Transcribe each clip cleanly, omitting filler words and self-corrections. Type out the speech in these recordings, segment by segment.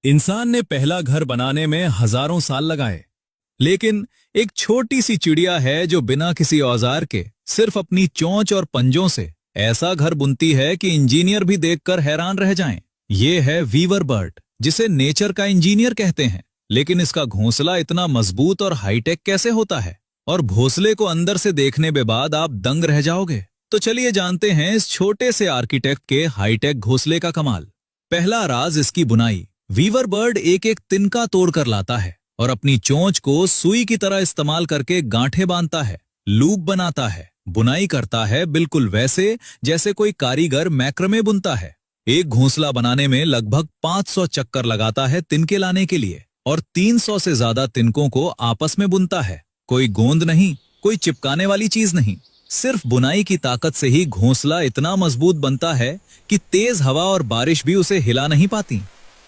इंसान ने पहला घर बनाने में हजारों साल लगाए, लेकिन एक छोटी सी चिड़िया है जो बिना किसी औजार के सिर्फ अपनी चोंच और पंजों से ऐसा घर बुनती है कि इंजीनियर भी देखकर हैरान रह जाएं। ये है वीवर बर्ड, जिसे नेचर का इंजीनियर कहते हैं। लेकिन इसका घोंसला इतना मजबूत और हाईटेक कैसे होता है? और घोंसले को अंदर से देखने के बाद आप दंग रह जाओगे। तो चलिए जानते हैं इस छोटे से आर्किटेक्ट के हाईटेक घोंसले का कमाल। पहला राज इसकी बुनाई। वीवर बर्ड एक एक तिनका तोड़कर लाता है और अपनी चोंच को सुई की तरह इस्तेमाल करके गांठें बांधता है, लूप बनाता है, बुनाई करता है, बिल्कुल वैसे जैसे कोई कारीगर मैक्रमे बुनता है। एक घोंसला बनाने में लगभग 500 चक्कर लगाता है तिनके लाने के लिए, और 300 से ज्यादा तिनकों को आपस में बुनता है। कोई गोंद नहीं, कोई चिपकाने वाली चीज नहीं, सिर्फ बुनाई की ताकत से ही घोंसला इतना मजबूत बनता है कि तेज हवा और बारिश भी उसे हिला नहीं पाती।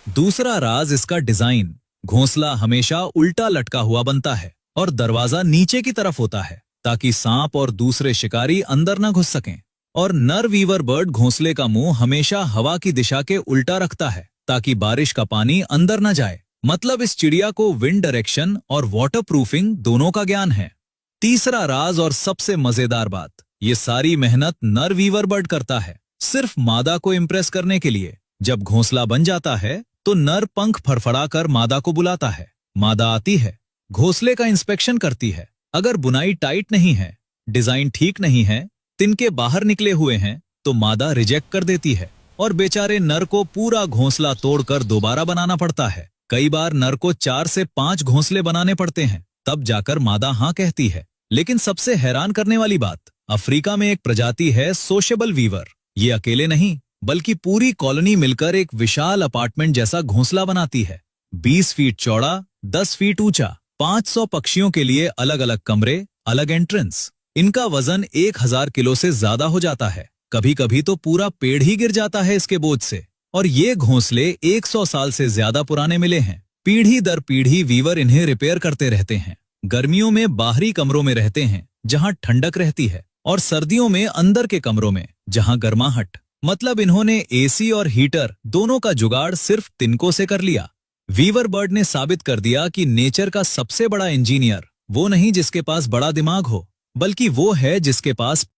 दूसरा राज इसका डिजाइन। घोंसला हमेशा उल्टा लटका हुआ बनता है और दरवाजा नीचे की तरफ होता है ताकि सांप और दूसरे शिकारी अंदर न घुस सकें। और नर वीवर बर्ड घोंसले का मुंह हमेशा हवा की दिशा के उल्टा रखता है ताकि बारिश का पानी अंदर न जाए। मतलब इस चिड़िया को विंड डायरेक्शन और वाटर प्रूफिंग दोनों का ज्ञान है। तीसरा राज और सबसे मजेदार बात, ये सारी मेहनत नर वीवर बर्ड करता है, सिर्फ मादा को इम्प्रेस करने के लिए। जब घोंसला बन जाता है तो नर पंख फड़फड़ाकर मादा को बुलाता है। मादा आती है, घोंसले का इंस्पेक्शन करती है। अगर बुनाई टाइट नहीं है, डिजाइन ठीक नहीं है, तिनके बाहर निकले हुए हैं, तो मादा रिजेक्ट कर देती है और बेचारे नर को पूरा घोंसला तोड़कर दोबारा बनाना पड़ता है। कई बार नर को 4 से 5 घोंसले बनाने पड़ते हैं, तब जाकर मादा हाँ कहती है। लेकिन सबसे हैरान करने वाली बात, अफ्रीका में एक प्रजाति है सोशेबल वीवर। ये अकेले नहीं बल्कि पूरी कॉलोनी मिलकर एक विशाल अपार्टमेंट जैसा घोंसला बनाती है। 20 फीट चौड़ा, 10 फीट ऊंचा, 500 पक्षियों के लिए अलग अलग कमरे, अलग एंट्रेंस। इनका वजन 1000 किलो से ज्यादा हो जाता है। कभी कभी तो पूरा पेड़ ही गिर जाता है इसके बोझ से। और ये घोंसले 100 साल से ज्यादा पुराने मिले हैं। पीढ़ी दर पीढ़ी वीवर इन्हें रिपेयर करते रहते हैं। गर्मियों में बाहरी कमरों में रहते हैं जहां ठंडक रहती है, और सर्दियों में अंदर के कमरों में जहां गर्माहट। मतलब इन्होंने एसी और हीटर दोनों का जुगाड़ सिर्फ तिनकों से कर लिया। वीवर बर्ड ने साबित कर दिया कि नेचर का सबसे बड़ा इंजीनियर वो नहीं जिसके पास बड़ा दिमाग हो, बल्कि वो है जिसके पास